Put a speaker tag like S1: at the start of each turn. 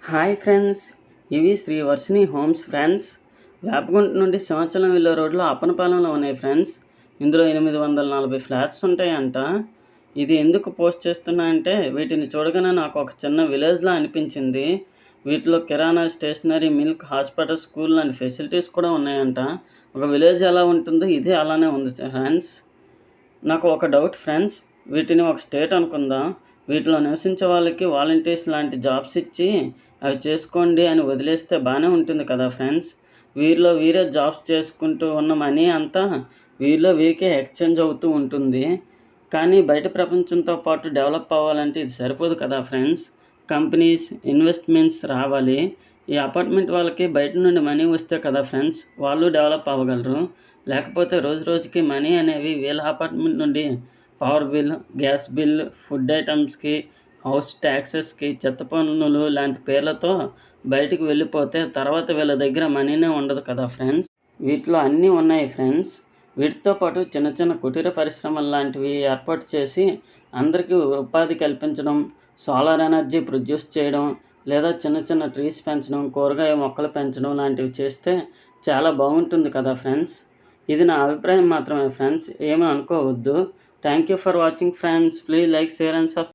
S1: Hi friends, ఇవి Shri Varshini homes friends. Vepagunta నుండి సింహాచలం వెళ్ళే రోడ్లో అప్పనపాలెంలో ఉన్నాయి ఫ్రెండ్స్. ఇందులో 840 ఫ్లాట్స్ ఉంటాయంట. ఇది ఎందుకు పోస్ట్ చేస్తున్నా అంటే వీటిని చూడగానే నాకు ఒక చిన్న విలేజ్లా అనిపించింది. వీటిలో కిరాణా, స్టేషనరీ, మిల్క్, హాస్పిటల్, స్కూల్ లాంటి ఫెసిలిటీస్ కూడా ఉన్నాయంట. ఒక విలేజ్ ఎలా ఉంటుందో ఇది అలానే ఉంది ఫ్రెండ్స్. నాకు ఒక డౌట్ ఫ్రెండ్స్, వీటిని ఒక స్టేట్ అనుకుందాం. వీటిలో నివసించే వాళ్ళకి వాలంటీర్స్ లాంటి జాబ్స్ ఇచ్చి అవి చేసుకోండి అని వదిలేస్తే బాగానే ఉంటుంది కదా ఫ్రెండ్స్. వీరిలో వీరే జాబ్స్ చేసుకుంటూ ఉన్న మనీ అంతా వీరికే ఎక్స్చేంజ్ అవుతూ ఉంటుంది. కానీ బయట ప్రపంచంతో పాటు డెవలప్ అవ్వాలంటే ఇది సరిపోదు కదా ఫ్రెండ్స్. కంపెనీస్, ఇన్వెస్ట్మెంట్స్ రావాలి. ఈ అపార్ట్మెంట్ వాళ్ళకి బయట నుండి మనీ వస్తే కదా ఫ్రెండ్స్ వాళ్ళు డెవలప్ అవ్వగలరు. లేకపోతే రోజు రోజుకి మనీ అనేవి వీళ్ళ అపార్ట్మెంట్ నుండి power bill, gas bill, food ఐటమ్స్కి, హౌస్ ట్యాక్సెస్కి, చెత్త పన్నులు లాంటి పేర్లతో బయటికి వెళ్ళిపోతే తర్వాత వీళ్ళ దగ్గర మనీనే ఉండదు కదా ఫ్రెండ్స్. వీటిలో అన్నీ ఉన్నాయి ఫ్రెండ్స్. వీటితో పాటు చిన్న చిన్న కుటీర పరిశ్రమలు లాంటివి ఏర్పాటు చేసి అందరికీ ఉపాధి కల్పించడం, సోలార్ ఎనర్జీ ప్రొడ్యూస్ చేయడం, లేదా చిన్న చిన్న ట్రీస్ పెంచడం, కూరగాయ మొక్కలు పెంచడం లాంటివి చేస్తే చాలా బాగుంటుంది కదా ఫ్రెండ్స్. ఇది నా అభిప్రాయం మాత్రమే ఫ్రెండ్స్, ఏమీ అనుకోవద్దు. Thank you for watching friends. Please like, share and subscribe.